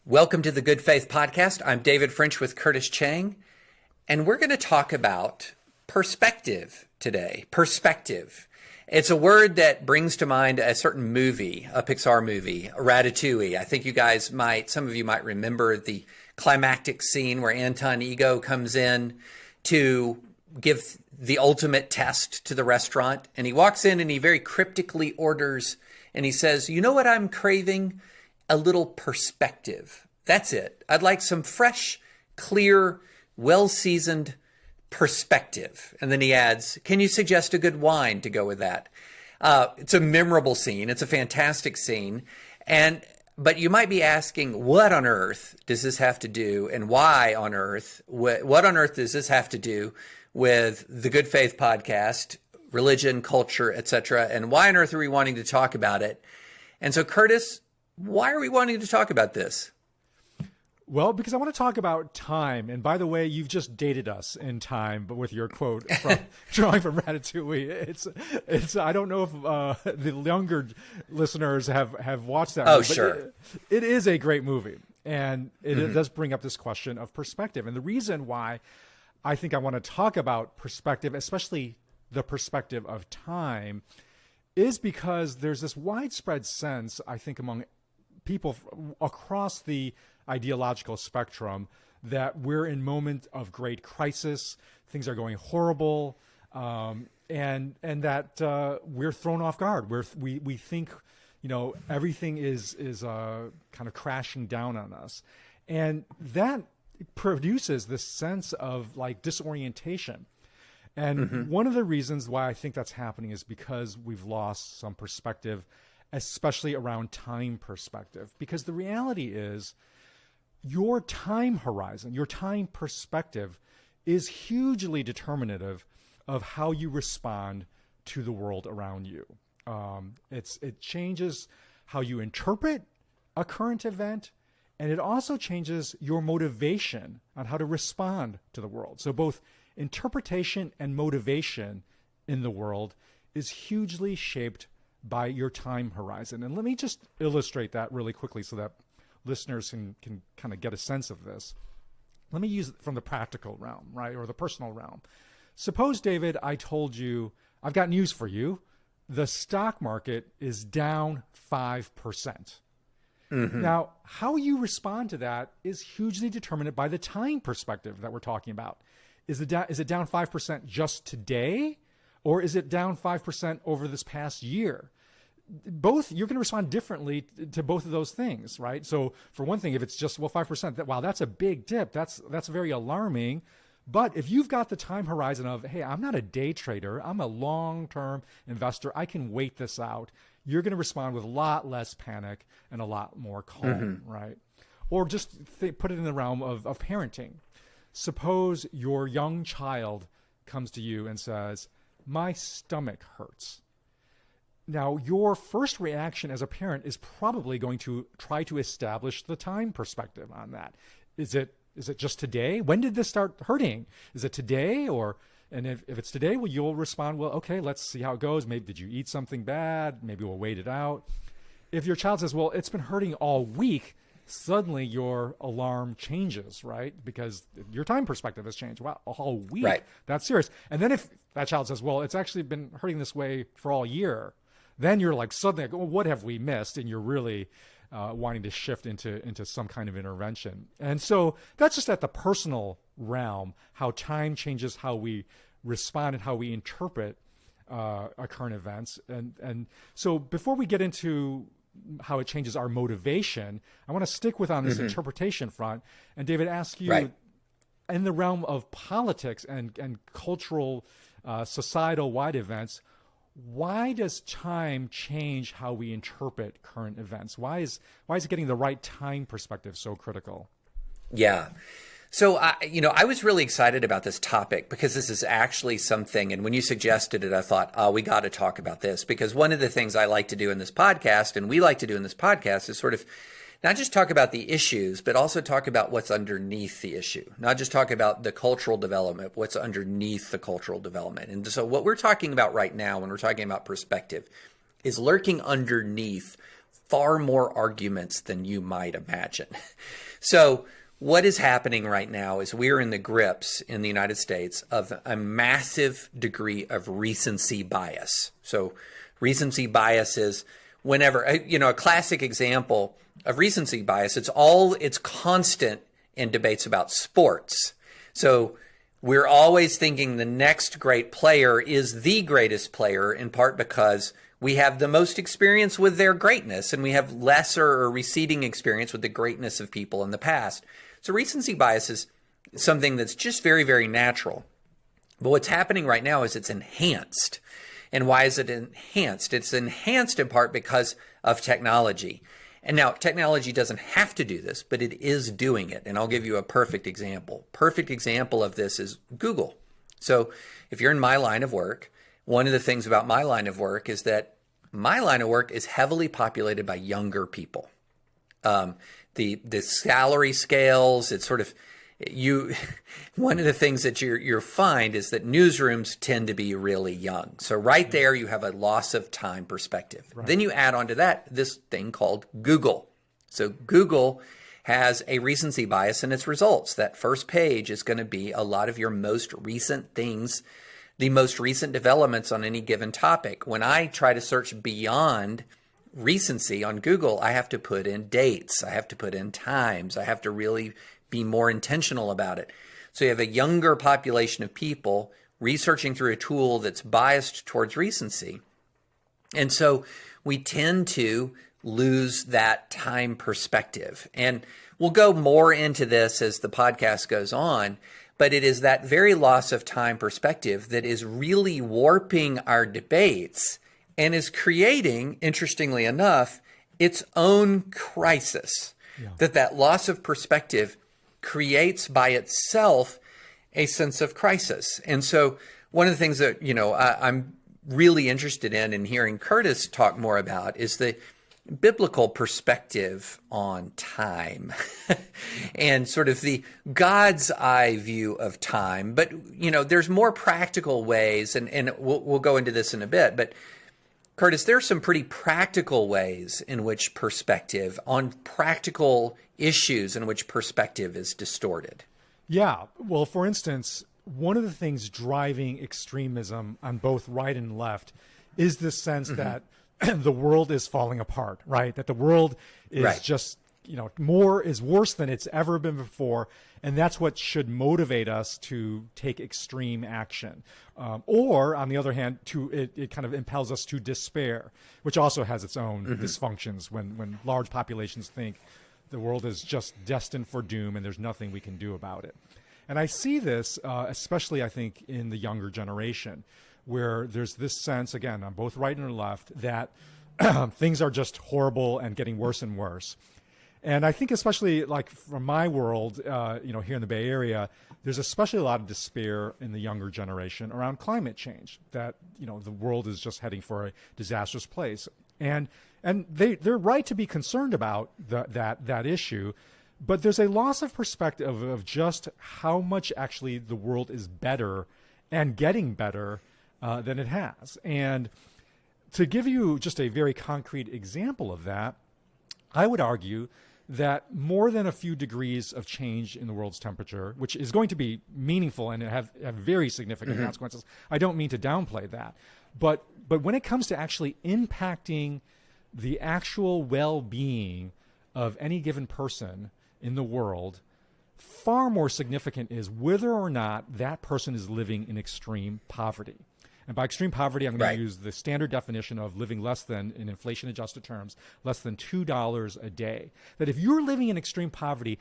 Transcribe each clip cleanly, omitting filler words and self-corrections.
Welcome to the Good Faith Podcast. I'm David French with Curtis Chang, and we're going to talk about perspective today. Perspective. It's a word that brings to mind a certain movie, a Pixar movie, Ratatouille. I think some of you might remember the climactic scene where Anton Ego comes in to give the ultimate test to the restaurant. And he walks in and he very cryptically orders, and he says, "You know what I'm craving? A little perspective. That's it. I'd like some fresh, clear, well-seasoned perspective." And then he adds, "Can you suggest a good wine to go with that?" It's a memorable scene. It's a fantastic scene. But you might be asking, what on earth does this have to do, and why on earth? What on earth does this have to do with the Good Faith Podcast, religion, culture, etc.? And why on earth are we wanting to talk about it? And so, Curtis, why are we wanting to talk about this? Well, because I want to talk about time. And by the way, you've just dated us in time, but with your quote from drawing from Ratatouille. It's. I don't know if the younger listeners have watched that movie. Sure. It is a great movie. And it does bring up this question of perspective. And the reason why I think I want to talk about perspective, especially the perspective of time, is because there's this widespread sense, I think, among people across the ideological spectrum that we're in moment of great crisis, things are going horrible, and that we're thrown off guard. We think, everything is kind of crashing down on us, and that produces this sense of like disorientation. And one of the reasons why I think that's happening is because we've lost some perspective, especially around time perspective. Because the reality is your time horizon, your time perspective is hugely determinative of how you respond to the world around you. It changes how you interpret a current event, and it also changes your motivation on how to respond to the world. So both interpretation and motivation in the world is hugely shaped by your time horizon. And let me just illustrate that really quickly so that listeners can kind of get a sense of this. Let me use it from the practical realm, right? Or the personal realm. Suppose, David, I told you, I've got news for you. The stock market is down 5%. Now, how you respond to that is hugely determined by the time perspective that we're talking about. Is it down 5% just today, or is it down 5% over this past year? Both, you're going to respond differently to both of those things, right? So for one thing, if it's just 5%, wow, that's a big dip. That's very alarming. But if you've got the time horizon of, hey, I'm not a day trader, I'm a long-term investor, I can wait this out, you're going to respond with a lot less panic and a lot more calm, right? Or just put it in the realm of parenting. Suppose your young child comes to you and says, "My stomach hurts." Now, your first reaction as a parent is probably going to try to establish the time perspective on that. Is it just today? When did this start hurting? Is it today? And if it's today, well, you'll respond, well, okay, let's see how it goes. Maybe did you eat something bad? Maybe we'll wait it out. If your child says, well, it's been hurting all week, suddenly your alarm changes, right? Because your time perspective has changed. Wow, a whole week, right. That's serious. And then if that child says, well, it's actually been hurting this way for all year, then you're like, suddenly, well, what have we missed? And you're really wanting to shift into some kind of intervention. And so that's just at the personal realm, how time changes how we respond and how we interpret current events. And so before we get into how it changes our motivation, I want to stick with on this interpretation front. And David, ask you, in the realm of politics and cultural, societal-wide events, why does time change how we interpret current events? Why is it getting the right time perspective so critical? Yeah. So, I was really excited about this topic because this is actually something, and when you suggested it, I thought, oh, we got to talk about this, because one of the things I like to do in this podcast, and we like to do in this podcast, is sort of not just talk about the issues, but also talk about what's underneath the issue. Not just talk about the cultural development, what's underneath the cultural development. And so what we're talking about right now when we're talking about perspective is lurking underneath far more arguments than you might imagine. So what is happening right now is we're in the grips in the United States of a massive degree of recency bias. So recency bias is whenever, a classic example of recency bias, it's constant in debates about sports. So we're always thinking the next great player is the greatest player, in part because we have the most experience with their greatness and we have lesser or receding experience with the greatness of people in the past. So recency bias is something that's just very, very natural. But what's happening right now is it's enhanced. And why is it enhanced? It's enhanced in part because of technology. And now technology doesn't have to do this, but it is doing it. And I'll give you a perfect example. Perfect example of this is Google. So if you're in my line of work, one of the things about my line of work is that my line of work is heavily populated by younger people. The salary scales, it's sort of one of the things that you find is that newsrooms tend to be really young. So right there you have a loss of time perspective. Right. Then you add onto that this thing called Google. So Google has a recency bias in its results. That first page is going to be a lot of your most recent things, the most recent developments on any given topic. When I try to search beyond recency on Google, I have to put in dates. I have to put in times. I have to really be more intentional about it. So you have a younger population of people researching through a tool that's biased towards recency. And so we tend to lose that time perspective. And we'll go more into this as the podcast goes on, but it is that very loss of time perspective that is really warping our debates and is creating, interestingly enough, its own crisis. Yeah. That loss of perspective creates by itself a sense of crisis. And so one of the things that, I'm really interested in hearing Curtis talk more about is the biblical perspective on time and sort of the God's eye view of time. But, there's more practical ways, and we'll go into this in a bit, but Curtis, there are some pretty practical ways in which on practical issues in which perspective is distorted. Yeah. Well, for instance, one of the things driving extremism on both right and left is this sense that the world is falling apart, right? That the world is just, more is worse than it's ever been before. And that's what should motivate us to take extreme action. Or, on the other hand, it kind of impels us to despair, which also has its own dysfunctions when large populations think the world is just destined for doom and there's nothing we can do about it. And I see this, especially, I think, in the younger generation, where there's this sense, again, on both right and left, that things are just horrible and getting worse and worse. And I think especially like from my world, here in the Bay Area, there's especially a lot of despair in the younger generation around climate change, that, the world is just heading for a disastrous place. And they're right to be concerned about that issue, but there's a loss of perspective of just how much actually the world is better and getting better than it has. And to give you just a very concrete example of that, I would argue that more than a few degrees of change in the world's temperature, which is going to be meaningful and have very significant consequences, I don't mean to downplay that, but when it comes to actually impacting the actual well-being of any given person in the world, far more significant is whether or not that person is living in extreme poverty. And by extreme poverty, I'm going to use the standard definition of living less than, in inflation-adjusted terms, less than $2 a day. That if you're living in extreme poverty,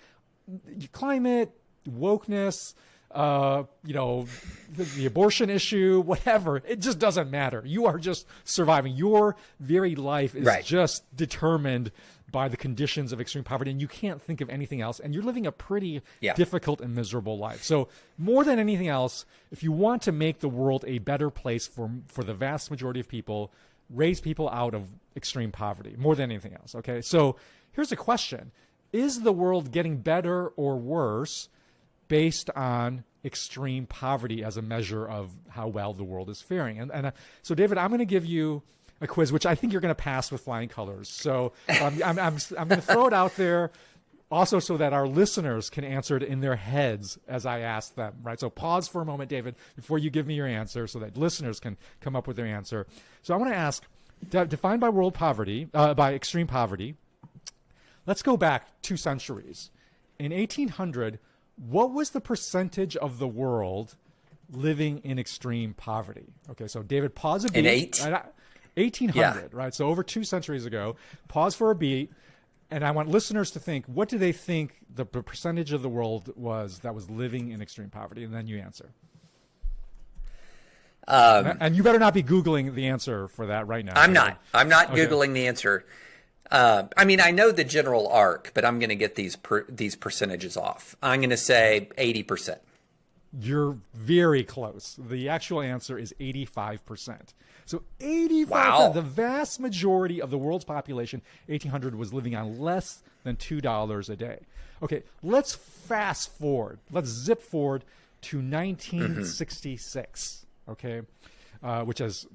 climate, wokeness, the abortion issue, whatever, it just doesn't matter. You are just surviving. Your very life is just determined by the conditions of extreme poverty, and you can't think of anything else, and you're living a pretty difficult and miserable life. So more than anything else, if you want to make the world a better place for the vast majority of people, raise people out of extreme poverty, more than anything else, okay? So here's a question. Is the world getting better or worse based on extreme poverty as a measure of how well the world is faring? So, David, I'm going to give you a quiz, which I think you're going to pass with flying colors. So I'm going to throw it out there also so that our listeners can answer it in their heads as I ask them, right? So pause for a moment, David, before you give me your answer so that listeners can come up with their answer. So I want to ask, defined by world poverty, by extreme poverty, let's go back 2 centuries. In 1800, what was the percentage of the world living in extreme poverty? Okay, so David, pause a beat. In 1800, Yeah. right? So over 2 centuries ago. Pause for a beat. And I want listeners to think, what do they think the percentage of the world was that was living in extreme poverty? And then you answer. And you better not be Googling the answer for that right now. I'm not Okay. Googling the answer. I mean, I know the general arc, but I'm going to get these percentages off. I'm going to say 80%. You're very close. The actual answer is 85%. So 85%, Wow. the vast majority of the world's population, 1800, was living on less than $2 a day. Okay, let's fast forward. Let's zip forward to 1966, okay, which is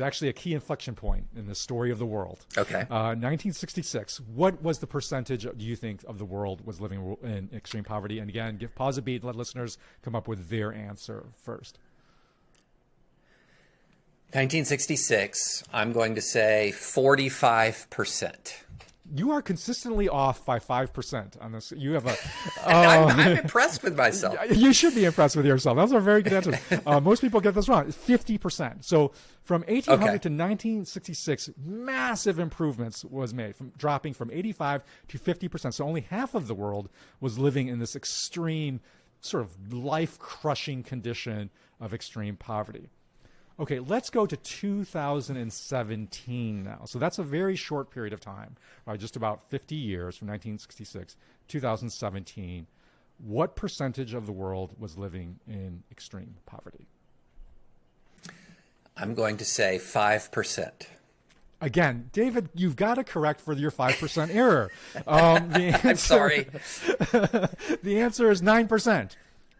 actually a key inflection point in the story of the world. Okay. 1966, what was the percentage, do you think, of the world was living in extreme poverty? And again, pause a beat, let listeners come up with their answer first. 1966, I'm going to say 45%. You are consistently off by 5% on this. You have a. I'm impressed with myself. You should be impressed with yourself. Those are very good answers. Most people get this wrong. 50%. So from 1800 Okay. to 1966, massive improvements was made, dropping from 85 to 50%. So only half of the world was living in this extreme, sort of life-crushing condition of extreme poverty. Okay, let's go to 2017 now. So that's a very short period of time, right? Just about 50 years from 1966, 2017. What percentage of the world was living in extreme poverty? I'm going to say 5%. Again, David, you've got to correct for your 5% error. I'm sorry. The answer is 9%.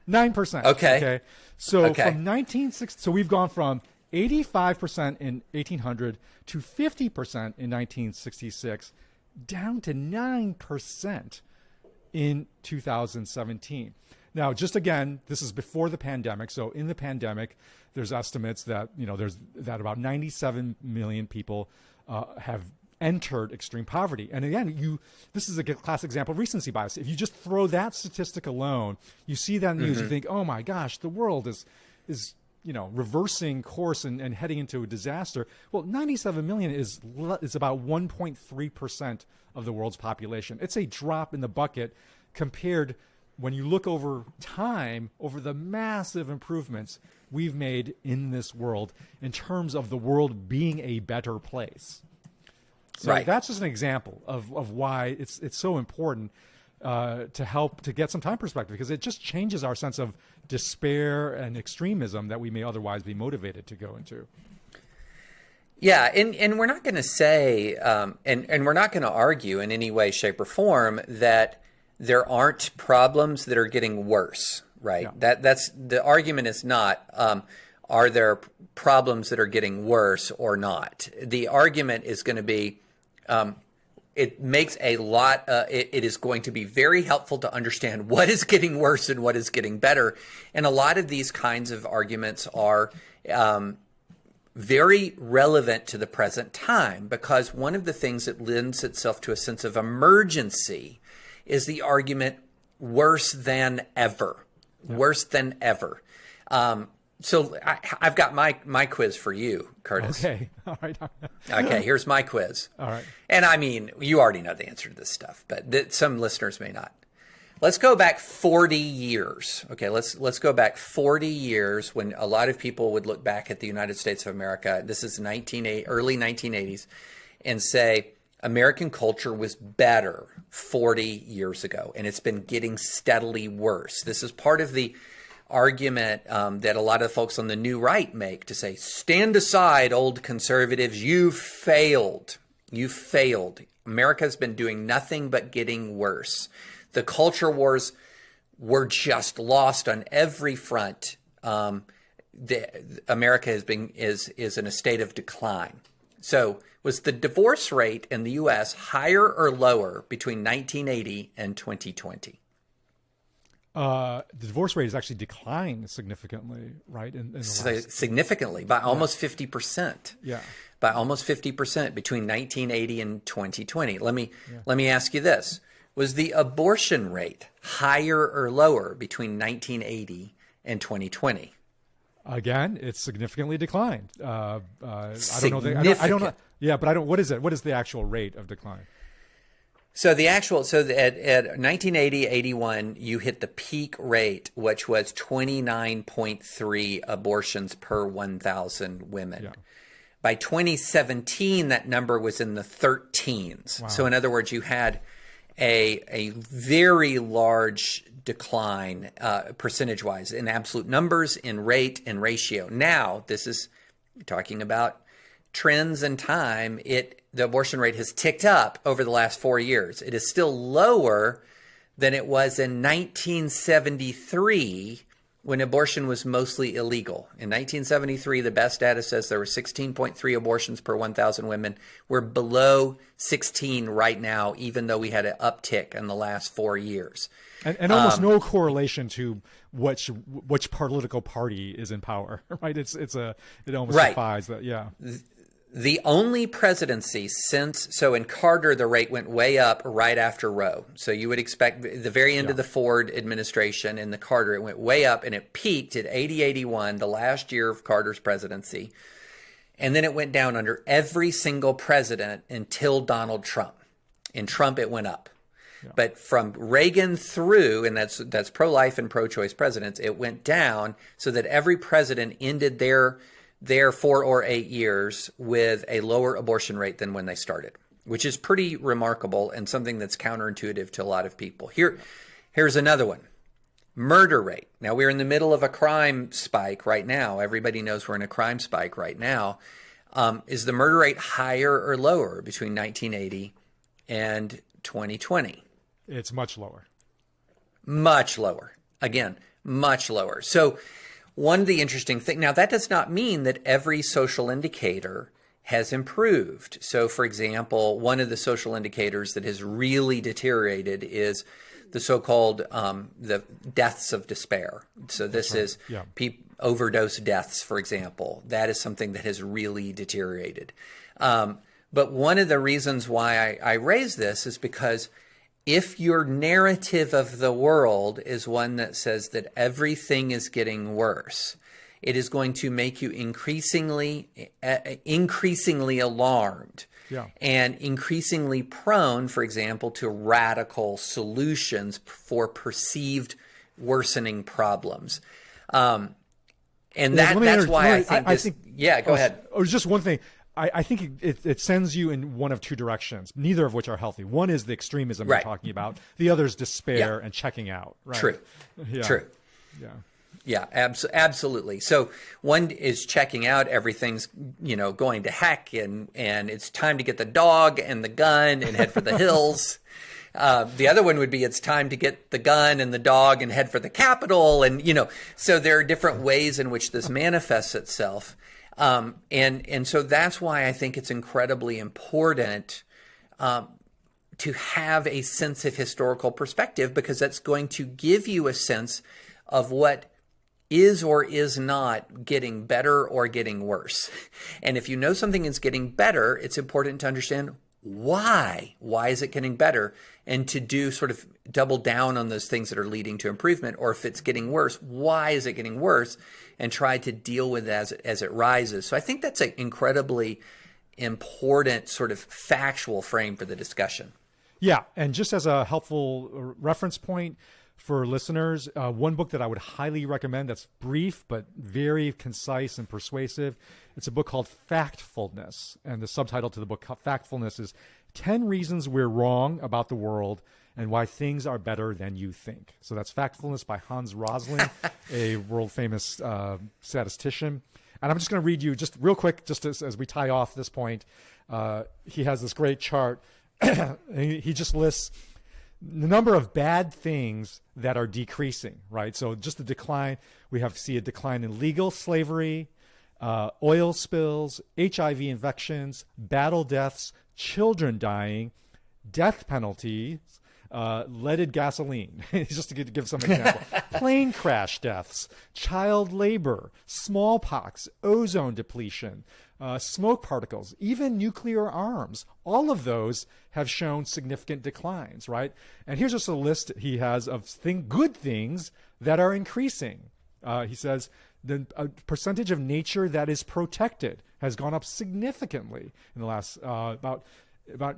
9%. Okay. So Okay. from 1960, so we've gone from 85% in 1800 to 50% in 1966, down to 9% in 2017. Now, just again, this is before the pandemic. So in the pandemic, there's estimates that that about 97 million people have entered extreme poverty. And again, this is a classic example of recency bias. If you just throw that statistic alone, you see that in the news, you think, oh my gosh, the world is reversing course and heading into a disaster. Well, 97 million is about 1.3% of the world's population. It's a drop in the bucket compared when you look over time, over the massive improvements we've made in this world in terms of the world being a better place. So Right. that's just an example of why it's so important to help to get some time perspective, because it just changes our sense of despair and extremism that we may otherwise be motivated to go into. Yeah, and we're not going to say, and we're not going to argue in any way, shape, or form that there aren't problems that are getting worse, right? Yeah. That's the argument is not, are there problems that are getting worse or not? The argument is going to be, it makes a lot, it is going to be very helpful to understand what is getting worse and what is getting better. And a lot of these kinds of arguments are very relevant to the present time, because one of the things that lends itself to a sense of emergency is the argument worse than ever, worse than ever. So I've got my quiz for you, Curtis. Okay. All right. Okay, here's my quiz. All right. And I mean, you already know the answer to this stuff, but some listeners may not. Let's go back 40 years. Okay, let's go back 40 years when a lot of people would look back at the United States of America. This is early 1980s, and say American culture was better 40 years ago, and it's been getting steadily worse. This is part of the argument that a lot of folks on the new right make, to say, stand aside, old conservatives, you failed. You failed. America's been doing nothing but getting worse. The culture wars were just lost on every front. America is in a state of decline. So was the divorce rate in the U.S. higher or lower between 1980 and 2020? The divorce rate has actually declined significantly, right? In the last, Significantly, by almost 50%. yeah. By almost 50% between 1980 and 2020. Let me ask you this. Was the abortion rate higher or lower between 1980 and 2020? Again, it's significantly declined. I don't know. I don't know. Yeah, but I don't. What is it? What is the actual rate of decline? So at 1980, 81, you hit the peak rate, which was 29.3 abortions per 1,000 women. Yeah. By 2017, that number was in the 13s. Wow. So in other words, you had a very large decline percentage-wise in absolute numbers, in rate, and ratio. Now, this is talking about trends and time. The abortion rate has ticked up over the last 4 years. It is still lower than it was in 1973 when abortion was mostly illegal. In 1973, the best data says there were 16.3 abortions per 1,000 women. We're below 16 right now, even though we had an uptick in the last 4 years. And almost no correlation to which political party is in power, right? It almost defies that. Yeah. The only presidency so in Carter, the rate went way up right after Roe. So you would expect the very end of the Ford administration in the Carter, it went way up and it peaked at 80-81, the last year of Carter's presidency. And then it went down under every single president until Donald Trump. In Trump, it went up. Yeah. But from Reagan through, and that's pro-life and pro-choice presidents, it went down so that every president ended their 4 or 8 years with a lower abortion rate than when they started, which is pretty remarkable and something that's counterintuitive to a lot of people. Here's another one. Murder rate. Now, we're in the middle of a crime spike right now. Everybody knows we're in a crime spike right now. Is the murder rate higher or lower between 1980 and 2020? It's much lower. Much lower. Again, much lower. So one of the interesting things, now that does not mean that every social indicator has improved. So for example, one of the social indicators that has really deteriorated is the so-called the deaths of despair. So this is overdose deaths, for example. That is something that has really deteriorated. But one of the reasons why I raise this is because if your narrative of the world is one that says that everything is getting worse, it is going to make you increasingly alarmed and increasingly prone, for example, to radical solutions for perceived worsening problems. And that's why I think go ahead. Or just one thing. I think it sends you in one of two directions, neither of which are healthy. One is the extremism we're talking about. The other is despair and checking out. Right? True. Yeah. True. Yeah. Yeah, absolutely. So one is checking out, everything's, going to heck and it's time to get the dog and the gun and head for the hills. The other one would be it's time to get the gun and the dog and head for the Capitol. And, so there are different ways in which this manifests itself. And so that's why I think it's incredibly important to have a sense of historical perspective, because that's going to give you a sense of what is or is not getting better or getting worse. And if you know something is getting better, it's important to understand why. Why is it getting better? And to do sort of double down on those things that are leading to improvement. Or if it's getting worse, why is it getting worse? And try to deal with it as it rises. So I think that's an incredibly important sort of factual frame for the discussion. Yeah, and just as a helpful reference point for listeners, one book that I would highly recommend that's brief but very concise and persuasive, it's a book called Factfulness. And the subtitle to the book, Factfulness, is 10 Reasons We're Wrong About the World and Why Things Are Better Than You Think. So that's Factfulness by Hans Rosling, a world-famous statistician. And I'm just going to read you just real quick, just as we tie off this point. He has this great chart. He just lists the number of bad things that are decreasing, right? So just the decline, see a decline in legal slavery, oil spills, HIV infections, battle deaths, children dying, death penalties, leaded gasoline, just to give some example, plane crash deaths, child labor, smallpox, ozone depletion, smoke particles, even nuclear arms. All of those have shown significant declines, right? And here's just a list he has of good things that are increasing. He says the percentage of nature that is protected has gone up significantly in the last about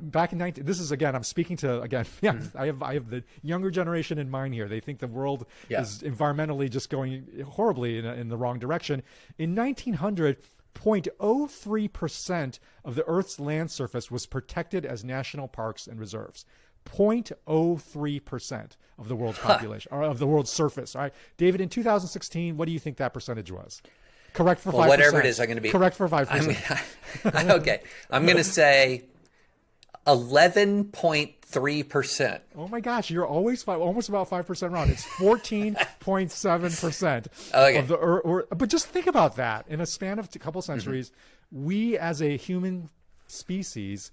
back in 19. This is, again, I'm speaking to, again, I have the younger generation in mind here. They think the world is environmentally just going horribly in the wrong direction. In 1900, 0.03% of the Earth's land surface was protected as national parks and reserves. 0.03% of the world's population, or of the world's surface. All right, David, in 2016, what do you think that percentage was? Correct for 5%. Well, whatever it is, I'm going to be correct for 5%. Okay, I'm going to say 11.3%. Oh my gosh, you're always almost about 5% wrong. It's 14.7% Okay. of the but just think about that. In a span of a couple centuries, we as a human species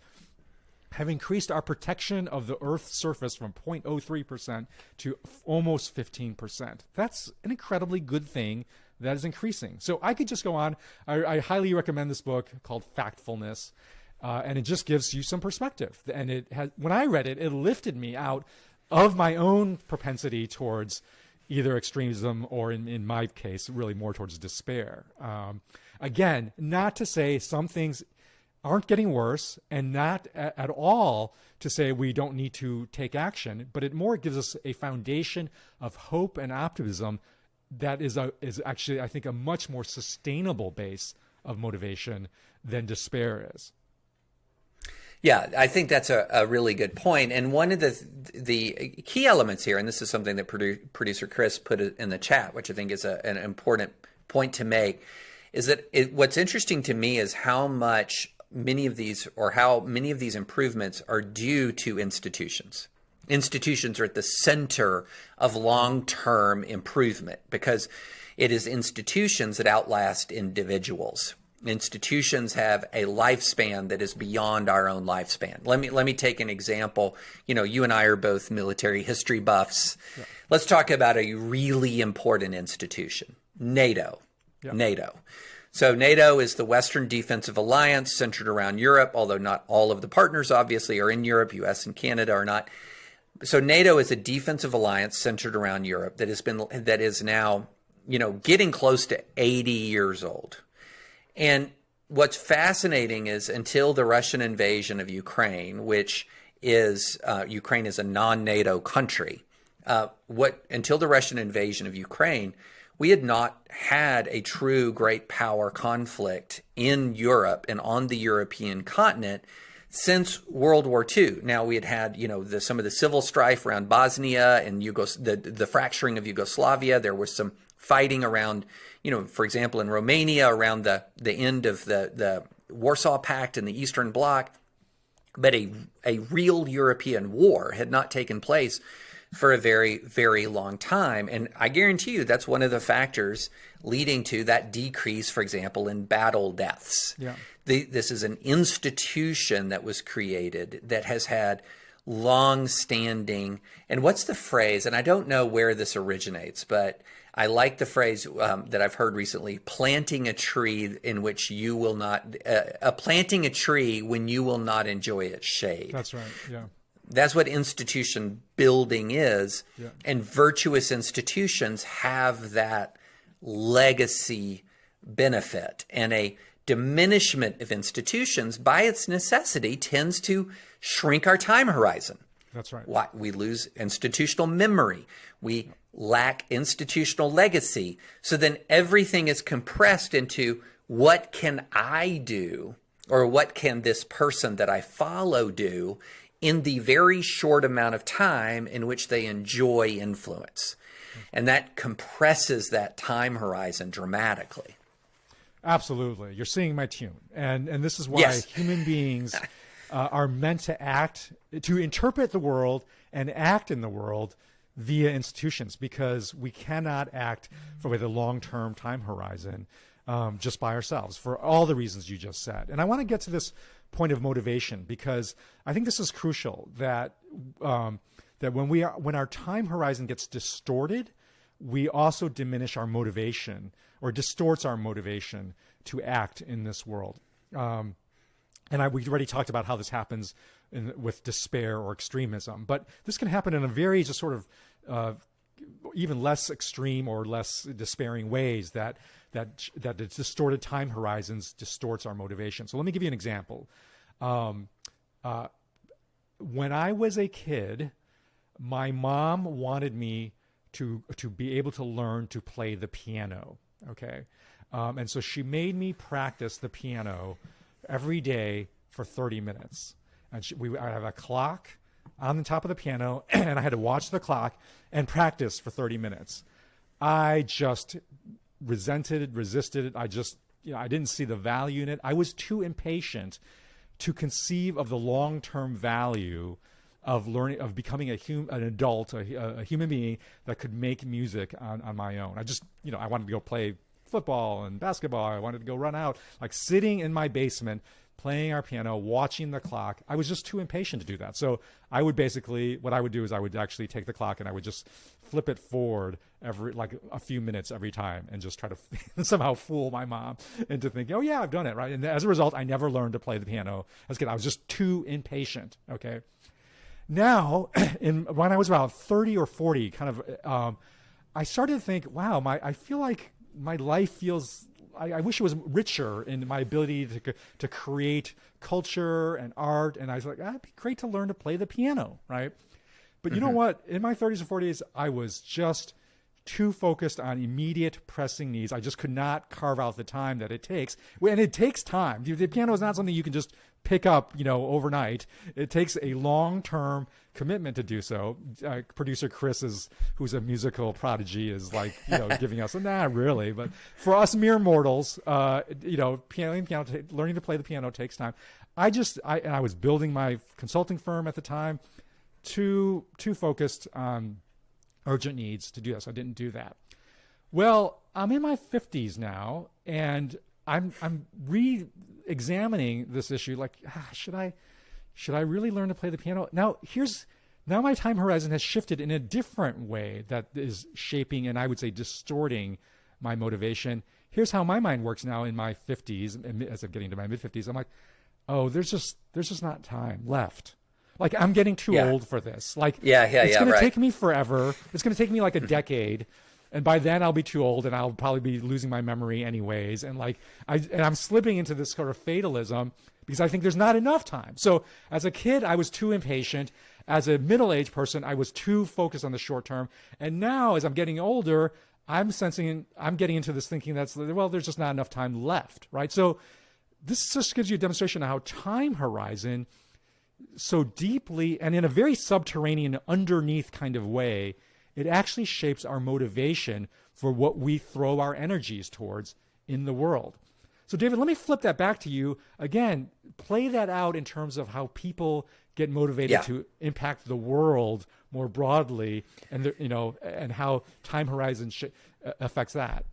have increased our protection of the Earth's surface from 0.03% to almost 15%. That's an incredibly good thing that is increasing. So I could just go on. I highly recommend this book called Factfulness. And it just gives you some perspective. And it has, when I read it, it lifted me out of my own propensity towards either extremism or, in my case, really more towards despair. Again, not to say some things aren't getting worse, and not at all to say we don't need to take action, but it more gives us a foundation of hope and optimism that is actually, I think, a much more sustainable base of motivation than despair is. Yeah, I think that's a really good point. And one of the key elements here, and this is something that producer Chris put in the chat, which I think is an important point to make, is that what's interesting to me is how many of these improvements are due to institutions. Institutions are at the center of long-term improvement because it is institutions that outlast individuals. Institutions have a lifespan that is beyond our own lifespan. Let me take an example. You and I are both military history buffs. Yeah. Let's talk about a really important institution, NATO. Yeah. NATO. So NATO is the Western Defensive Alliance centered around Europe, although not all of the partners obviously are in Europe. US and Canada are not. So NATO is a defensive alliance centered around Europe that is now, getting close to 80 years old. And what's fascinating is until the Russian invasion of Ukraine, which is Ukraine is a non-NATO country, until the Russian invasion of Ukraine, we had not had a true great power conflict in Europe and on the European continent since World War II. Now we had some of the civil strife around Bosnia and the fracturing of Yugoslavia. There was some fighting around, for example, in Romania around the end of the Warsaw Pact and the Eastern Bloc. But a real European war had not taken place for a very, very long time. And I guarantee you that's one of the factors leading to that decrease, for example, in battle deaths. Yeah. This is an institution that was created that has had long-standing, and what's the phrase? And I don't know where this originates, but I like the phrase that I've heard recently: planting a tree in which you will not, planting a tree when you will not enjoy its shade. That's right. Yeah. That's what institution building is, yeah. And virtuous institutions have that legacy benefit, and a diminishment of institutions by its necessity tends to shrink our time horizon. That's right. Why? We lose institutional memory. We lack institutional legacy. So then everything is compressed into what can I do, or what can this person that I follow do in the very short amount of time in which they enjoy influence. And that compresses that time horizon dramatically. Absolutely. You're seeing my tune. And this is why yes. Human beings are meant to interpret the world and act in the world via institutions, because we cannot act with a long-term time horizon just by ourselves for all the reasons you just said. And I want to get to this point of motivation because I think this is crucial that when our time horizon gets distorted, we also diminish our motivation or distorts our motivation to act in this world. We already talked about how this happens with despair or extremism, but this can happen in a very just sort of even less extreme or less despairing ways that the distorted time horizons distorts our motivation. So let me give you an example. When I was a kid, my mom wanted me to be able to learn to play the piano. Okay. And so she made me practice the piano every day for 30 minutes. And I have a clock on the top of the piano, and I had to watch the clock and practice for 30 minutes. I just resisted it. I didn't see the value in it. I was too impatient to conceive of the long-term value of learning, of becoming an adult, a human being that could make music on my own. I wanted to go play football and basketball. I wanted to go run out, like sitting in my basement, playing our piano, watching the clock. I was just too impatient to do that. So what I would do is I would actually take the clock and I would just flip it forward a few minutes every time and just try to somehow fool my mom into thinking, oh yeah, I've done it, right? And as a result, I never learned to play the piano as a kid. I was just too impatient, okay? Now, when I was about 30 or 40, I started to think, wow, I feel like my life feels, I wish it was richer in my ability to create culture and art. And I was like, it'd be great to learn to play the piano, right? But you know what? In my 30s and 40s, I was just too focused on immediate pressing needs. I just could not carve out the time that it takes. And it takes time. The piano is not something you can just pick up, overnight. It takes a long-term commitment to do so. Producer Chris who's a musical prodigy, is like, giving us, not really, but for us mere mortals, learning to play the piano takes time. I was building my consulting firm at the time, too focused on urgent needs to do that. So I didn't do that. Well, I'm in my 50s now, and I'm re-examining this issue. Like, should I really learn to play the piano? Now my time horizon has shifted in a different way that is shaping and I would say distorting my motivation. Here's how my mind works now in my 50s, and as I'm getting to my mid 50s, I'm like, oh, there's just not time left. Like, I'm getting too old for this. Like, it's going to take me forever. It's going to take me like a decade. And by then I'll be too old and I'll probably be losing my memory anyways. And I'm slipping into this sort of fatalism because I think there's not enough time. So as a kid, I was too impatient. As a middle-aged person, I was too focused on the short term. And now as I'm getting older, I'm getting into this thinking there's just not enough time left, right? So this just gives you a demonstration of how time horizon so deeply and in a very subterranean, underneath kind of way, it actually shapes our motivation for what we throw our energies towards in the world. So David, let me flip that back to you. Again, play that out in terms of how people get motivated to impact the world more broadly, and and how time horizon affects that.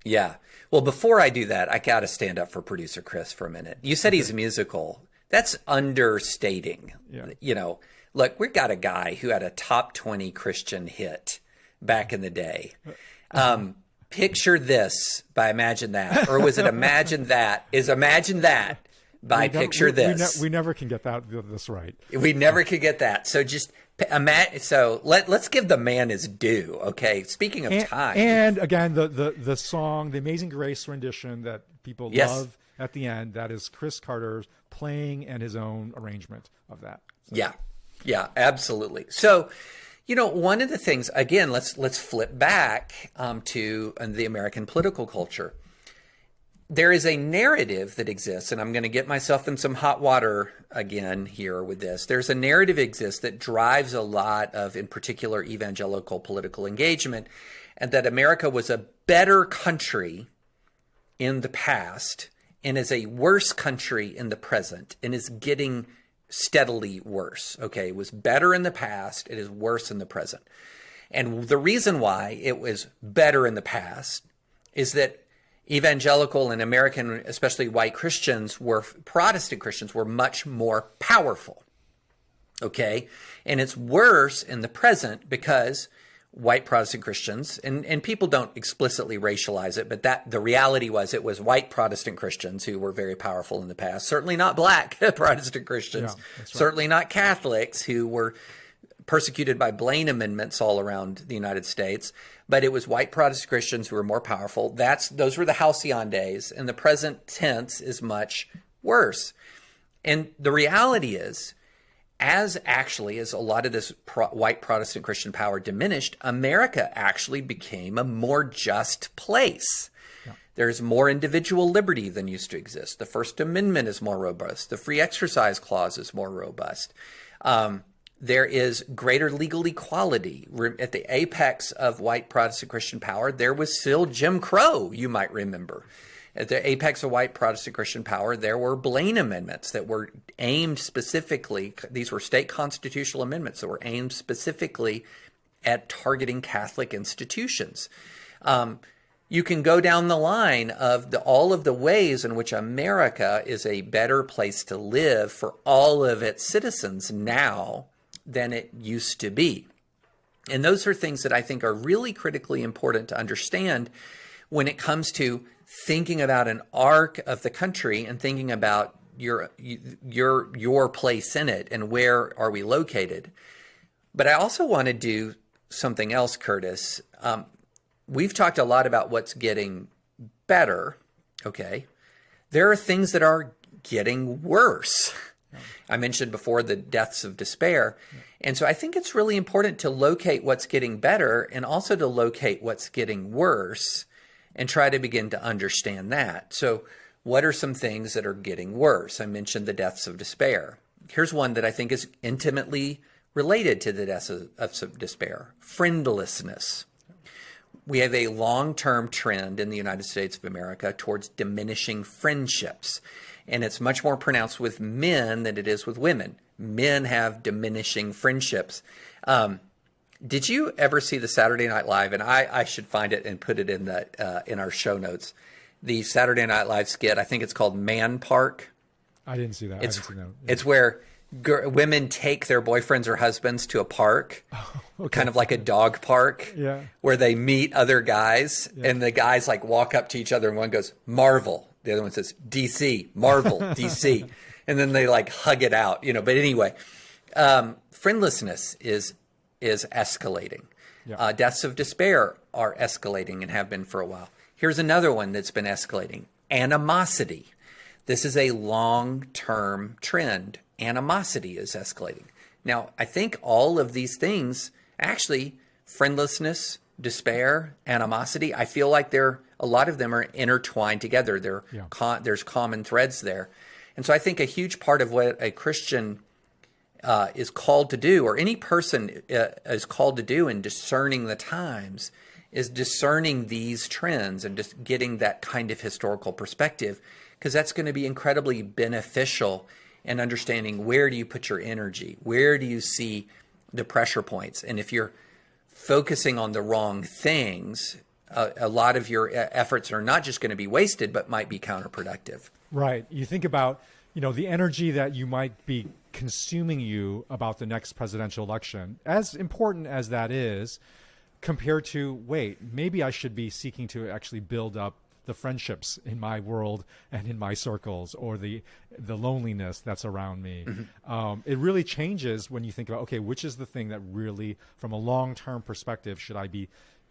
Yeah. Well, before I do that, I got to stand up for producer Chris for a minute. You said he's musical. That's understating. Yeah. Look, we've got a guy who had a top 20 Christian hit back in the day. Picture this by Imagine That. Or was it Imagine That? Is Imagine That by Picture This. We never can get this right. We never could get that. So just imagine. So let's give the man his due. Okay. Speaking of time. And again, the song, the Amazing Grace rendition that people love at the end, that is Chris Carter's playing and his own arrangement of that. So. Yeah, absolutely. So, one of the things, again, let's flip back to the American political culture. There is a narrative that exists, and I'm going to get myself in some hot water again here with this. There's a narrative exists that drives a lot of, in particular, evangelical political engagement, and that America was a better country in the past and is a worse country in the present and is getting steadily worse. Okay, it was better in the past, it is worse in the present. And the reason why it was better in the past is that evangelical and American, especially white Christians, Protestant Christians were much more powerful. Okay. And it's worse in the present because white Protestant Christians, and people don't explicitly racialize it, but the reality was it was white Protestant Christians who were very powerful in the past. Certainly not black Protestant Christians. Yeah, that's right. Certainly not Catholics who were persecuted by Blaine amendments all around the United States. But it was white Protestant Christians who were more powerful. Those were the halcyon days, and the present tense is much worse. And the reality is, as a lot of this white Protestant Christian power diminished, America actually became a more just place. Yeah. There's more individual liberty than used to exist. The First Amendment is more robust. The Free Exercise Clause is more robust. There is greater legal equality. At the apex of white Protestant Christian power, there was still Jim Crow, you might remember. At the apex of white Protestant Christian power, there were Blaine amendments that were aimed specifically, these were state constitutional amendments that were aimed specifically at targeting Catholic institutions. You can go down the line of all of the ways in which America is a better place to live for all of its citizens now than it used to be. And those are things that I think are really critically important to understand when it comes to thinking about an arc of the country and thinking about your place in it and where are we located. But I also want to do something else, Curtis. We've talked a lot about what's getting better, okay? There are things that are getting worse. I mentioned before the deaths of despair. And so I think it's really important to locate what's getting better and also to locate what's getting worse and try to begin to understand that. So what are some things that are getting worse? I mentioned the deaths of despair. Here's one that I think is intimately related to the deaths of despair: friendlessness. We have a long-term trend in the United States of America towards diminishing friendships. And it's much more pronounced with men than it is with women. Men have diminishing friendships. Did you ever see the Saturday Night Live? And I should find it and put it in our show notes. The Saturday Night Live skit, I think it's called Man Park. I didn't see that. It's where women take their boyfriends or husbands to a park, kind of like a dog park, where they meet other guys. Yeah. And the guys like walk up to each other and one goes, Marvel. The other one says, DC, Marvel, DC. And then they like hug it out, But anyway, friendlessness is escalating. Yeah. Deaths of despair are escalating and have been for a while. Here's another one that's been escalating: animosity. This is a long-term trend. Animosity is escalating. Now, I think all of these things, actually, friendlessness, despair, animosity, I feel like a lot of them are intertwined together. There's common threads there. And so I think a huge part of what a Christian is called to do, or any person is called to do in discerning the times, is discerning these trends and just getting that kind of historical perspective, because that's going to be incredibly beneficial in understanding where do you put your energy, where do you see the pressure points. And if you're focusing on the wrong things, a lot of your efforts are not just going to be wasted, but might be counterproductive. Right. You think about, the energy that you might be consuming you about the next presidential election, as important as that is, compared to, wait, maybe I should be seeking to actually build up the friendships in my world and in my circles, or the loneliness that's around me. Mm-hmm. It really changes when you think about, okay, which is the thing that really, from a long-term perspective, should I be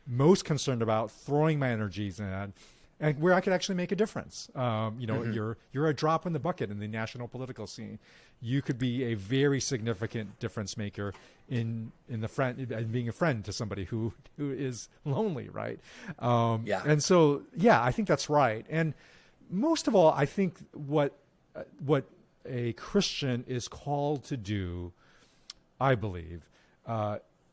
most concerned about throwing my energies in, and where I could actually make a difference. Mm-hmm. You're a drop in the bucket in the national political scene. You could be a very significant difference maker in being a friend to somebody who is lonely, right? And so, I think that's right. And most of all, I think what a Christian is called to do, I believe,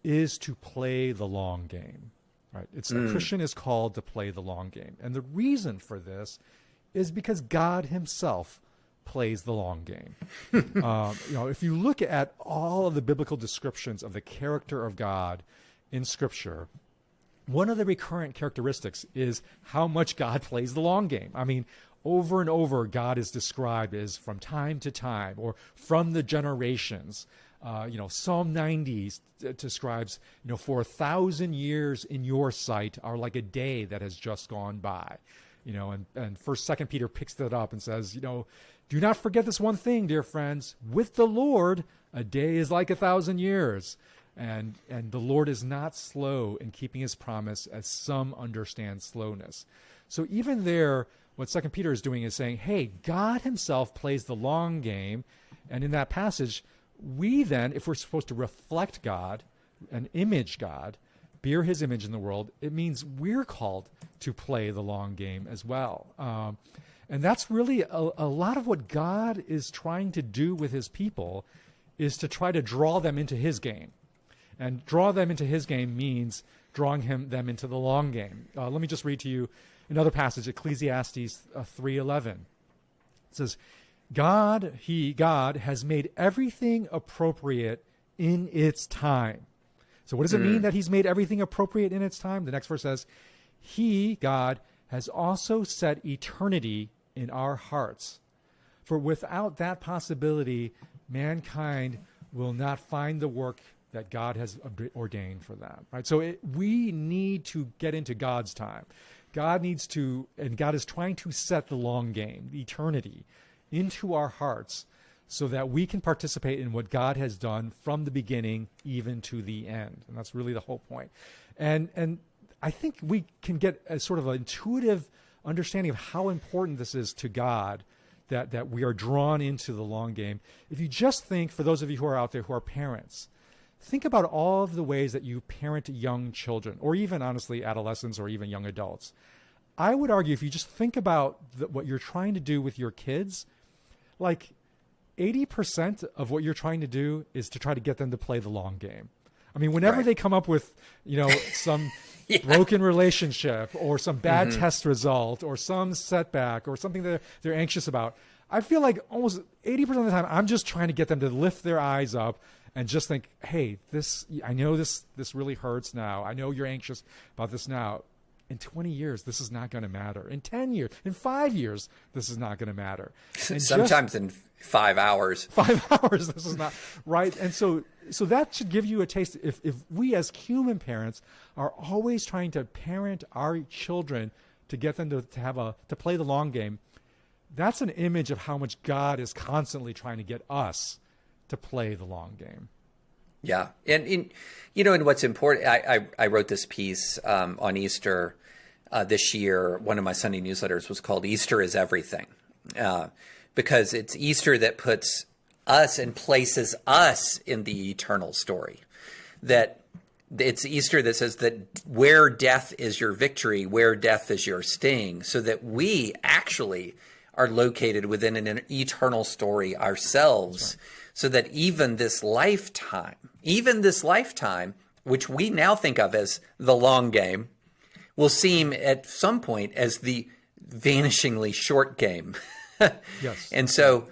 is to play the long game. Right? A Christian is called to play the long game. And the reason for this is because God himself plays the long game. If you look at all of the biblical descriptions of the character of God in Scripture, one of the recurrent characteristics is how much God plays the long game. I mean, over and over, God is described as from time to time or from the generations. Psalm 90 describes, for 1,000 years in your sight are like a day that has just gone by. And First, Second Peter picks that up and says, do not forget this one thing, dear friends. With the Lord, a day is like 1,000 years. And the Lord is not slow in keeping his promise, as some understand slowness. So even there, what Second Peter is doing is saying, hey, God himself plays the long game. And in that passage, we then, if we're supposed to reflect God and image God, bear his image in the world, it means we're called to play the long game as well. And that's really a lot of what God is trying to do with his people, is to try to draw them into his game. And draw them into his game means drawing them into the long game. Let me just read to you another passage, Ecclesiastes 3:11. It says, God has made everything appropriate in its time. So what does it mean that he's made everything appropriate in its time? The next verse says, God, has also set eternity in our hearts. For without that possibility, mankind will not find the work that God has ordained for them. Right? So we need to get into God's time. God is trying to set the long game, eternity, into our hearts, so that we can participate in what God has done from the beginning even to the end. And that's really the whole point. And I think we can get a sort of an intuitive understanding of how important this is to God, that we are drawn into the long game. If you just think, for those of you who are out there who are parents, think about all of the ways that you parent young children, or even, honestly, adolescents or even young adults. I would argue, if you just think about what you're trying to do with your kids, like 80% of what you're trying to do is to try to get them to play the long game. I mean, whenever they come up with, some broken relationship or some bad test result or some setback or something that they're anxious about, I feel like almost 80% of the time, I'm just trying to get them to lift their eyes up and just think, hey, I know this really hurts now. I know you're anxious about this now. In 20 years, this is not going to matter. In 10 years, in 5 years, this is not going to matter. And sometimes in 5 hours. 5 hours, this is not right. And so that should give you a taste. If we as human parents are always trying to parent our children to get them to play the long game, that's an image of how much God is constantly trying to get us to play the long game. Yeah. And what's important, I wrote this piece on Easter this year. One of my Sunday newsletters was called Easter is Everything, because it's Easter that puts us and places us in the eternal story. That it's Easter that says that where death is your victory, where death is your sting, so that we actually are located within an eternal story ourselves. Right. So that even this lifetime, which we now think of as the long game, will seem at some point as the vanishingly short game. Yes. And so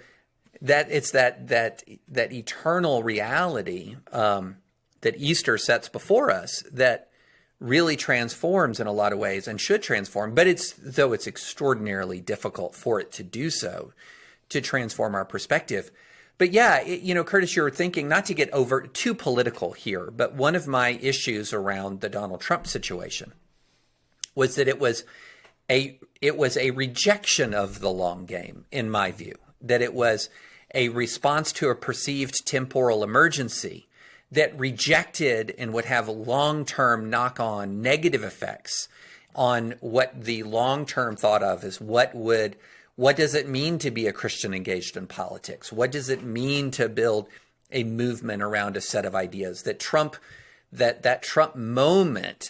that it's that eternal reality that Easter sets before us that really transforms in a lot of ways and should transform. But it's extraordinarily difficult for it to do so, to transform our perspective. But yeah, Curtis, you were thinking, not to get too political here, but one of my issues around the Donald Trump situation was that it was a rejection of the long game, in my view, that it was a response to a perceived temporal emergency that rejected and would have long-term knock-on negative effects on what the long-term thought of as what does it mean to be a Christian engaged in politics? What does it mean to build a movement around a set of ideas? That Trump moment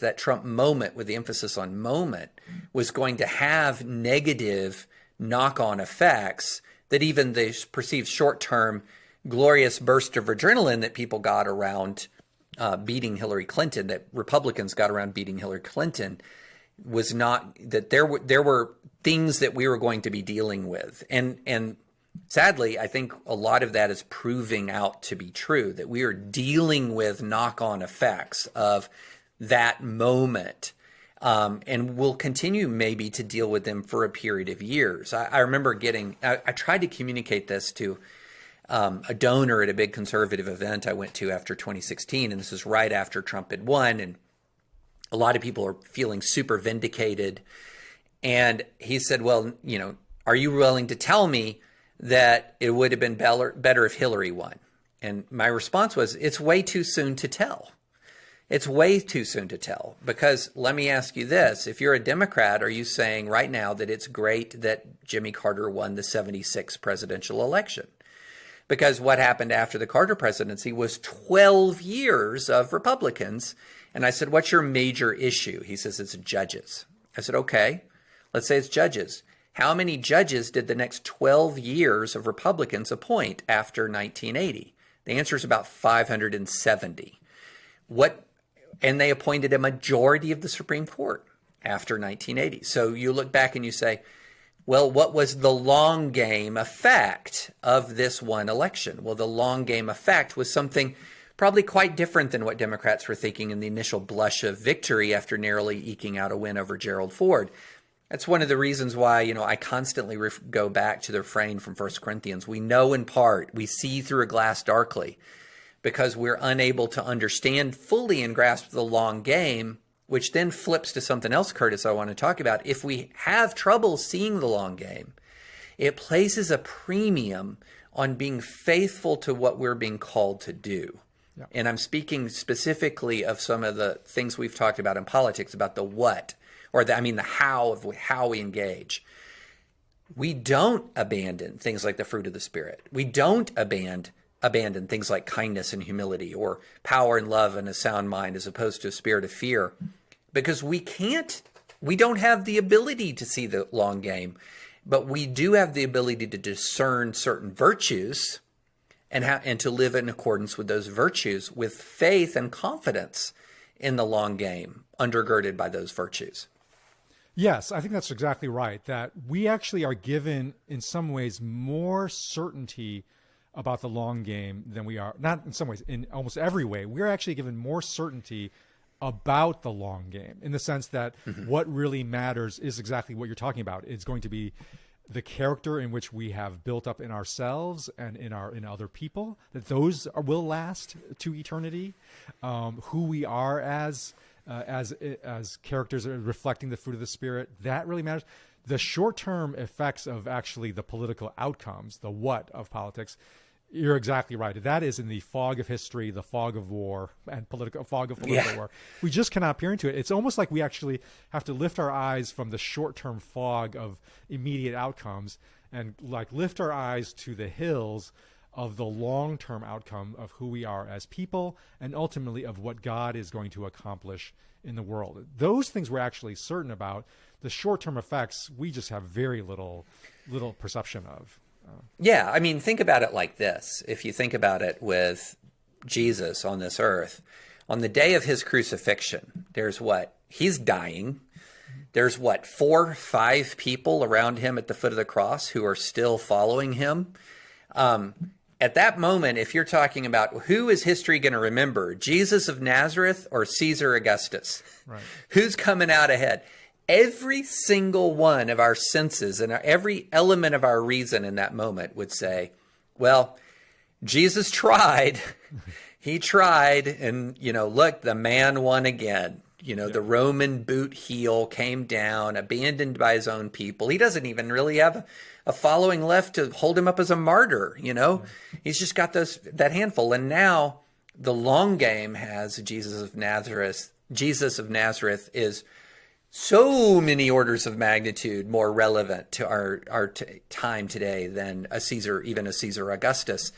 with the emphasis on moment was going to have negative knock-on effects, that even the perceived short-term glorious burst of adrenaline that people got around beating Hillary Clinton, that Republicans got around beating Hillary Clinton, was not, that there were things that we were going to be dealing with. And sadly, I think a lot of that is proving out to be true, that we are dealing with knock-on effects of that moment and we'll continue maybe to deal with them for a period of years. I remember I tried to communicate this to a donor at a big conservative event I went to after 2016, and this is right after Trump had won, and a lot of people are feeling super vindicated. And he said, well, are you willing to tell me that it would have been better if Hillary won? And my response was, it's way too soon to tell. It's way too soon to tell, because let me ask you this. If you're a Democrat, are you saying right now that it's great that Jimmy Carter won the 76th presidential election? Because what happened after the Carter presidency was 12 years of Republicans. And I said, what's your major issue? He says, it's judges. I said, okay, let's say it's judges. How many judges did the next 12 years of Republicans appoint after 1980? The answer is about 570. And they appointed a majority of the Supreme Court after 1980. So you look back and you say, well, what was the long game effect of this one election? Well, the long game effect was something probably quite different than what Democrats were thinking in the initial blush of victory after narrowly eking out a win over Gerald Ford. That's one of the reasons why, I constantly go back to the refrain from 1 Corinthians. We know in part, we see through a glass darkly, because we're unable to understand fully and grasp the long game, which then flips to something else, Curtis, I want to talk about. If we have trouble seeing the long game, it places a premium on being faithful to what we're being called to do. Yeah. And I'm speaking specifically of some of the things we've talked about in politics, about the what, or the how of how we engage. We don't abandon things like the fruit of the Spirit. We don't abandon things like kindness and humility, or power and love and a sound mind, as opposed to a spirit of fear, because we don't have the ability to see the long game, but we do have the ability to discern certain virtues and to live in accordance with those virtues with faith and confidence in the long game, undergirded by those virtues. Yes, I think that's exactly right, that we actually are given, in some ways, more certainty about the long game than we are, not in some ways, in almost every way. We're actually given more certainty about the long game, in the sense that what really matters is exactly what you're talking about. It's going to be the character in which we have built up in ourselves and in other people, that those will last to eternity. Who we are as characters reflecting the fruit of the Spirit, that really matters. The short-term effects of actually the political outcomes, the what of politics, you're exactly right. That is in the fog of history, the fog of war, and fog of political war. We just cannot peer into it. It's almost like we actually have to lift our eyes from the short-term fog of immediate outcomes and lift our eyes to the hills of the long-term outcome of who we are as people, and ultimately of what God is going to accomplish in the world. Those things we're actually certain about. The short-term effects, we just have very little perception of. Yeah, think about it like this. If you think about it with Jesus on this earth, on the day of his crucifixion, there's he's dying. There's 4, 5 people around him at the foot of the cross who are still following him. At that moment, if you're talking about who is history going to remember, Jesus of Nazareth or Caesar Augustus? Right. Who's coming out ahead? Every single one of our senses and every element of our reason in that moment would say, well, Jesus tried. He tried. And, look, the man won again. The Roman boot heel came down, abandoned by his own people. He doesn't even really have a following left to hold him up as a martyr. He's just got that handful. And now the long game has Jesus of Nazareth. Jesus of Nazareth is so many orders of magnitude more relevant to our time today than even a Caesar Augustus.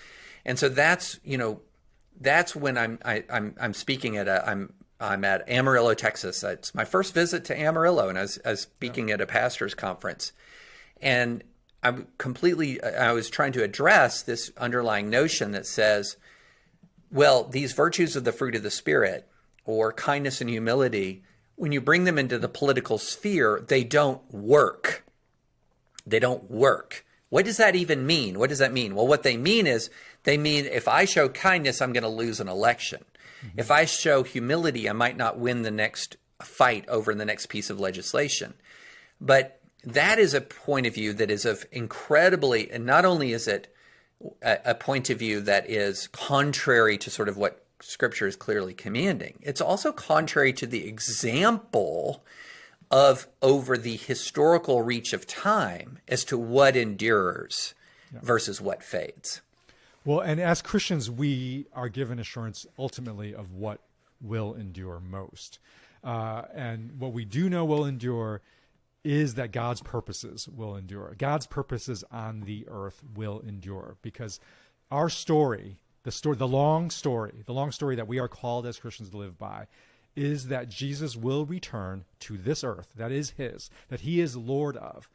And so that's when I'm speaking I'm at Amarillo, Texas. It's my first visit to Amarillo, and I was speaking at a pastor's conference. And I was trying to address this underlying notion that says, well, these virtues of the fruit of the Spirit, or kindness and humility, when you bring them into the political sphere, they don't work. They don't work. What does that even mean? What does that mean? Well, what they mean is, if I show kindness, I'm going to lose an election. Mm-hmm. If I show humility, I might not win the next fight over in the next piece of legislation. But that is a point of view that is of incredibly, and not only is it a point of view that is contrary to sort of what Scripture is clearly commanding, it's also contrary to the example of over the historical reach of time as to what endures versus what fades. Well, and as Christians, we are given assurance ultimately of what will endure most. And what we do know will endure is that God's purposes will endure. God's purposes on the earth will endure, because our story, the long story that we are called as Christians to live by, is that Jesus will return to this earth that is his, that he is Lord of,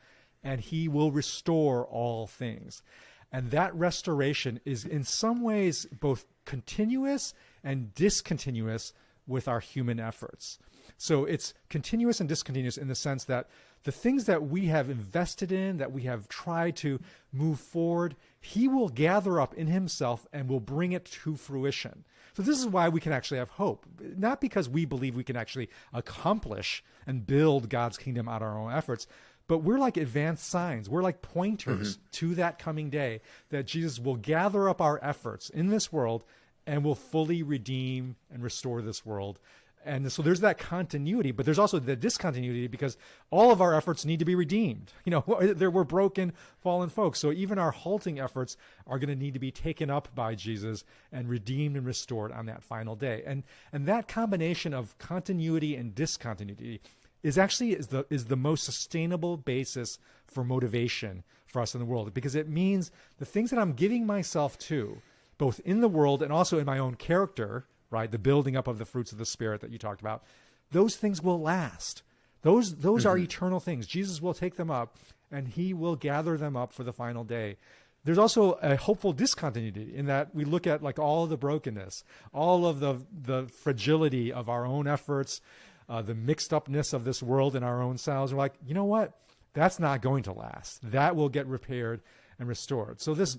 and he will restore all things. And that restoration is in some ways both continuous and discontinuous with our human efforts. So it's continuous and discontinuous in the sense that the things that we have invested in, that we have tried to move forward, he will gather up in himself and will bring it to fruition. So this is why we can actually have hope, not because we believe we can actually accomplish and build God's kingdom out of our own efforts, but we're like advanced signs. We're like pointers to that coming day that Jesus will gather up our efforts in this world and will fully redeem and restore this world. And so there's that continuity, but there's also the discontinuity, because all of our efforts need to be redeemed. We're broken, fallen folks. So even our halting efforts are going to need to be taken up by Jesus and redeemed and restored on that final day. And that combination of continuity and discontinuity is the most sustainable basis for motivation for us in the world, because it means the things that I'm giving myself to, both in the world and also in my own character, right? The building up of the fruits of the Spirit that you talked about, those things will last. Those are eternal things. Jesus will take them up and he will gather them up for the final day. There's also a hopeful discontinuity in that we look at like all of the brokenness, all of the fragility of our own efforts, the mixed upness of this world and our own selves. We're like, you know what? That's not going to last. That will get repaired and restored. So this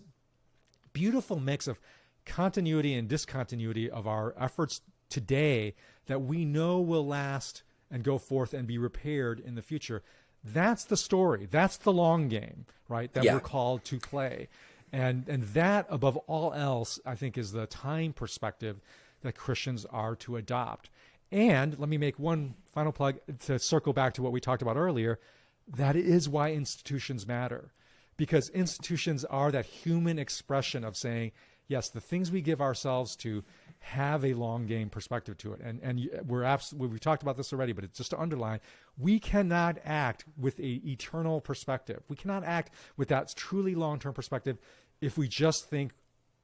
beautiful mix of continuity and discontinuity of our efforts today that we know will last and go forth and be repaired in the future. That's the story. That's the long game, right? That we're called to play. And that above all else, I think, is the time perspective that Christians are to adopt. And let me make one final plug to circle back to what we talked about earlier. That is why institutions matter, because institutions are that human expression of saying, yes, the things we give ourselves to have a long game perspective to it. And we've talked about this already, but it's just to underline, we cannot act with an eternal perspective. We cannot act with that truly long-term perspective if we just think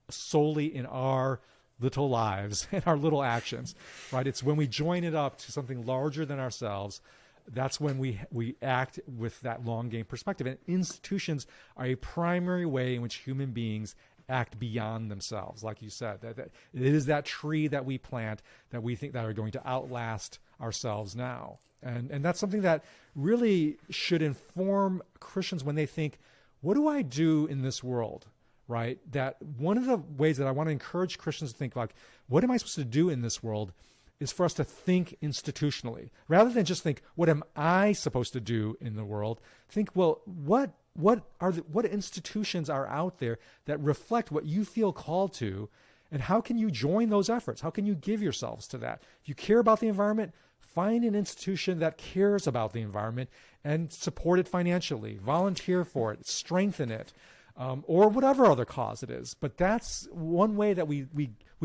solely in our little lives and our little actions, right? It's when we join it up to something larger than ourselves, that's when we act with that long game perspective. And institutions are a primary way in which human beings act beyond themselves. Like you said, that it is that tree that we plant that we think that are going to outlast ourselves now. And that's something that really should inform Christians when they think, what do I do in this world? Right? That one of the ways that I want to encourage Christians to think, like, what am I supposed to do in this world, is for us to think institutionally rather than just think, what am I supposed to do in the world? Think, well, what institutions are out there that reflect what you feel called to, and how can you join those efforts? How can you give yourselves to that? If you care about the environment, find an institution that cares about the environment and support it financially, volunteer for it, strengthen it, or whatever other cause it is. But that's one way that we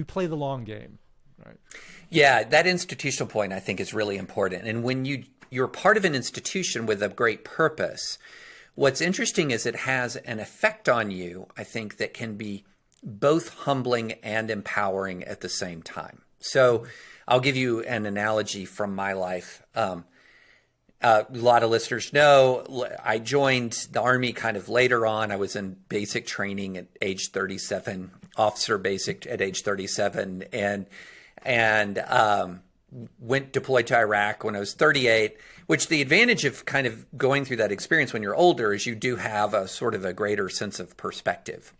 play the long game. Right. Yeah, that institutional point I think is really important. And when you're part of an institution with a great purpose, what's interesting is it has an effect on you, I think, that can be both humbling and empowering at the same time. So I'll give you an analogy from my life. A lot of listeners know I joined the Army kind of later on. I was in basic training at age 37, officer basic at age 37, and went deployed to Iraq when I was 38, which the advantage of kind of going through that experience when you're older is you do have a sort of a greater sense of perspective.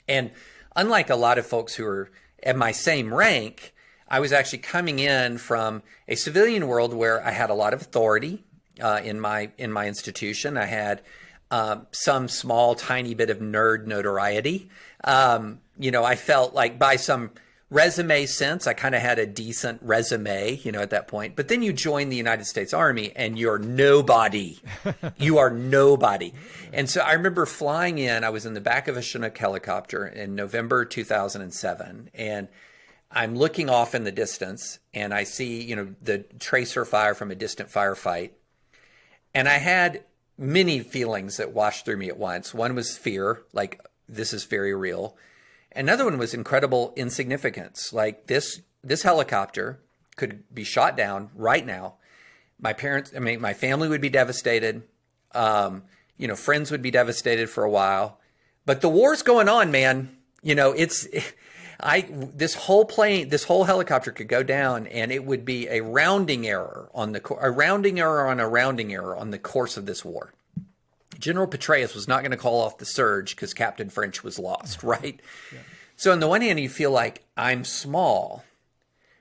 And unlike a lot of folks who are at my same rank, I was actually coming in from a civilian world where I had a lot of authority in my institution. I had some small, tiny bit of nerd notoriety. I felt like by some resume sense, I kind of had a decent resume, at that point. But then you join the United States Army and you're nobody. You are nobody. And so I remember flying in. I was in the back of a Chinook helicopter in November 2007. And I'm looking off in the distance and I see, the tracer fire from a distant firefight. And I had many feelings that washed through me at once. One was fear, like this is very real. Another one was incredible insignificance. Like this helicopter could be shot down right now. My family would be devastated. Friends would be devastated for a while. But the war's going on, man. This whole helicopter could go down, and it would be a rounding error on the course of this war. General Petraeus was not going to call off the surge because Captain French was lost, right? Yeah. So on the one hand, you feel like I'm small.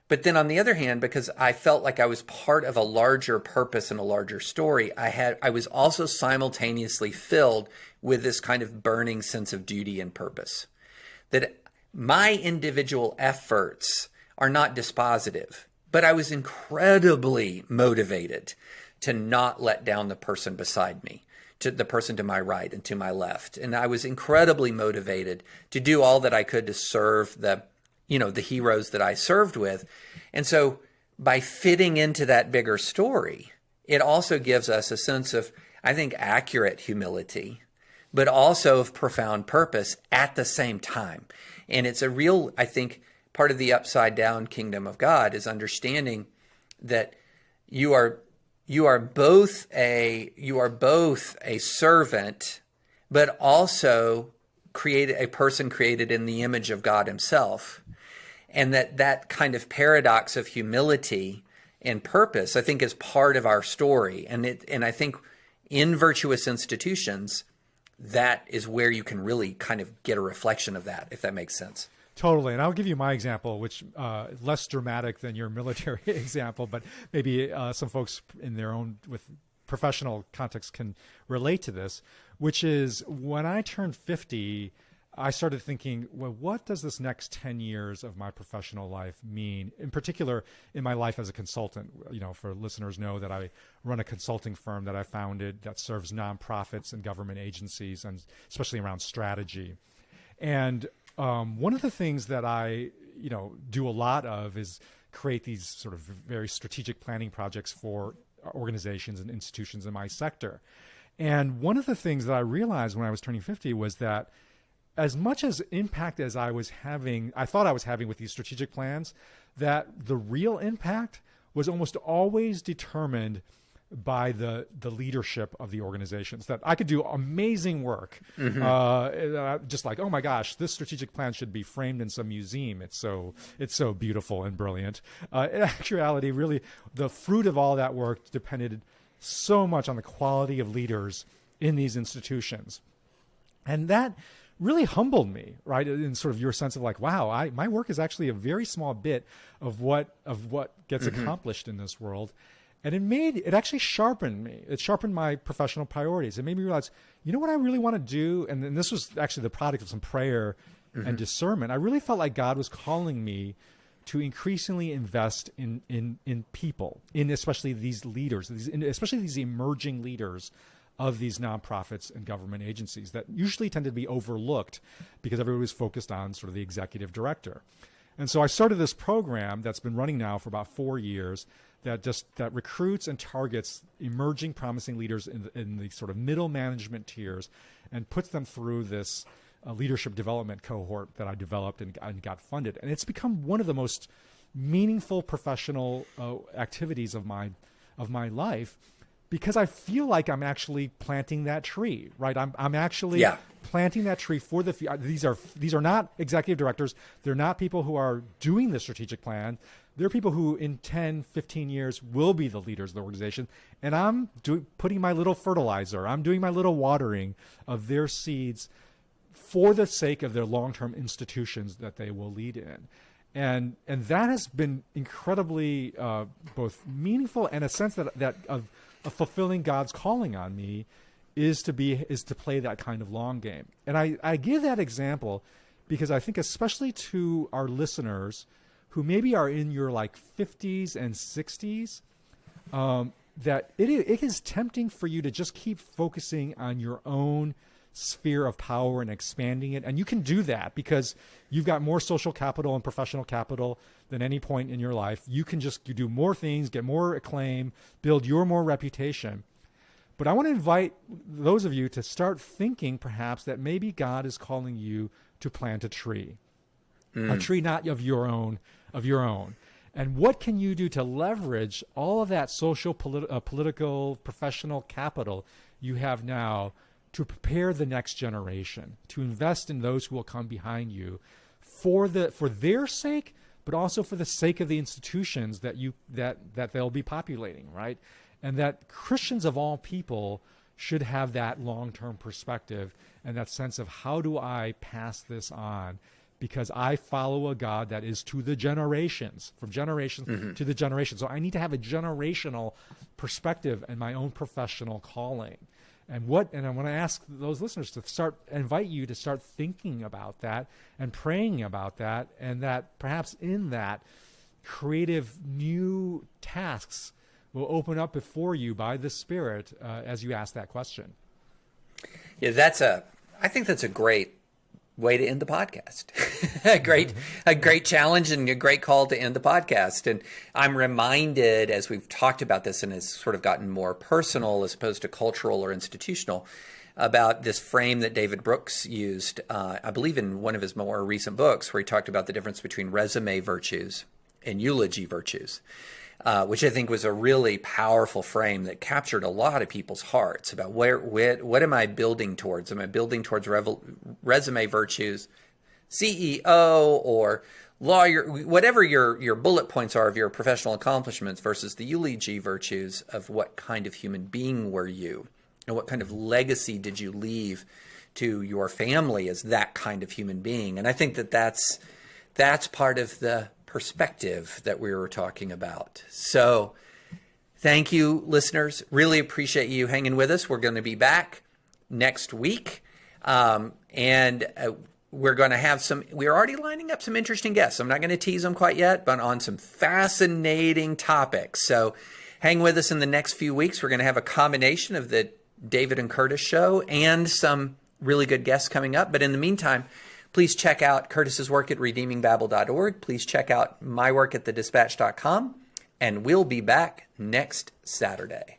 But then on the other hand, because I felt like I was part of a larger purpose and a larger story, I was also simultaneously filled with this kind of burning sense of duty and purpose. That my individual efforts are not dispositive, but I was incredibly motivated to not let down the person beside me, to the person to my right and to my left. And I was incredibly motivated to do all that I could to serve the heroes that I served with. And so by fitting into that bigger story, it also gives us a sense of, I think, accurate humility, but also of profound purpose at the same time. And it's a real, I think, part of the upside down kingdom of God is understanding that you are both a servant, but also a person created in the image of God himself. And that kind of paradox of humility and purpose, I think, is part of our story. And I think in virtuous institutions, that is where you can really kind of get a reflection of that, if that makes sense. Totally. And I'll give you my example, which less dramatic than your military example, but maybe some folks in their own with professional context can relate to this, which is when I turned 50, I started thinking, well, what does this next 10 years of my professional life mean? In particular, in my life as a consultant, for listeners know that I run a consulting firm that I founded that serves nonprofits and government agencies, and especially around strategy. And one of the things that I, do a lot of is create these sort of very strategic planning projects for organizations and institutions in my sector. And one of the things that I realized when I was turning 50 was that as much as impact as I thought I was having with these strategic plans, that the real impact was almost always determined by the leadership of the organizations. That I could do amazing work, just like, oh my gosh, this strategic plan should be framed in some museum. It's so beautiful and brilliant. In actuality, really, the fruit of all that work depended so much on the quality of leaders in these institutions, and that really humbled me, right? In sort of your sense of like, wow, my work is actually a very small bit of what gets accomplished in this world. And it actually sharpened me. It sharpened my professional priorities. It made me realize, what I really want to do, and this was actually the product of some prayer and discernment. I really felt like God was calling me to increasingly invest in people, in especially these leaders, especially these emerging leaders of these nonprofits and government agencies that usually tend to be overlooked because everybody was focused on sort of the executive director. And so I started this program that's been running now for about 4 years that recruits and targets emerging promising leaders in the sort of middle management tiers and puts them through this leadership development cohort that I developed and got funded. And it's become one of the most meaningful professional activities of my life, because I feel like I'm actually planting that tree, right? I'm actually planting that tree for the future. These are not executive directors. They're not people who are doing the strategic plan. They're people who in 10, 15 years will be the leaders of the organization. And I'm putting my little fertilizer. I'm doing my little watering of their seeds for the sake of their long-term institutions that they will lead in. And that has been incredibly both meaningful and a sense that of fulfilling God's calling on me is to play that kind of long game. And I give that example because I think especially to our listeners who maybe are in your like 50s and 60s, that it is tempting for you to just keep focusing on your own sphere of power and expanding it. And you can do that because you've got more social capital and professional capital than any point in your life. You can just do more things, get more acclaim, build your more reputation. But I want to invite those of you to start thinking perhaps that maybe God is calling you to plant a tree not of your own. And what can you do to leverage all of that social, political, professional capital you have now to prepare the next generation, to invest in those who will come behind you for their sake, but also for the sake of the institutions that they'll be populating, right? And that Christians of all people should have that long-term perspective and that sense of how do I pass this on? Because I follow a God that is to the generations, from generations to the generations. So I need to have a generational perspective in my own professional calling. And I want to ask those listeners to invite you to start thinking about that and praying about that, and that perhaps in that creative new tasks will open up before you by the Spirit as you ask that question. Yeah, I think that's a great way to end the podcast. a great challenge and a great call to end the podcast. And I'm reminded, as we've talked about this and it's sort of gotten more personal as opposed to cultural or institutional, about this frame that David Brooks used, I believe in one of his more recent books, where he talked about the difference between resume virtues and eulogy virtues. Which I think was a really powerful frame that captured a lot of people's hearts about what am I building towards? Am I building towards resume virtues, CEO or lawyer, whatever your bullet points are of your professional accomplishments, versus the eulogy virtues of what kind of human being were you and what kind of legacy did you leave to your family as that kind of human being? And I think that's part of the perspective that we were talking about. So thank you, listeners. Really appreciate you hanging with us. We're going to be back next week. And we're going to have we're already lining up some interesting guests. I'm not going to tease them quite yet, but on some fascinating topics. So hang with us in the next few weeks. We're going to have a combination of the David and Curtis show and some really good guests coming up. But in the meantime, please check out Curtis's work at redeemingbabel.org. Please check out my work at thedispatch.com. And we'll be back next Saturday.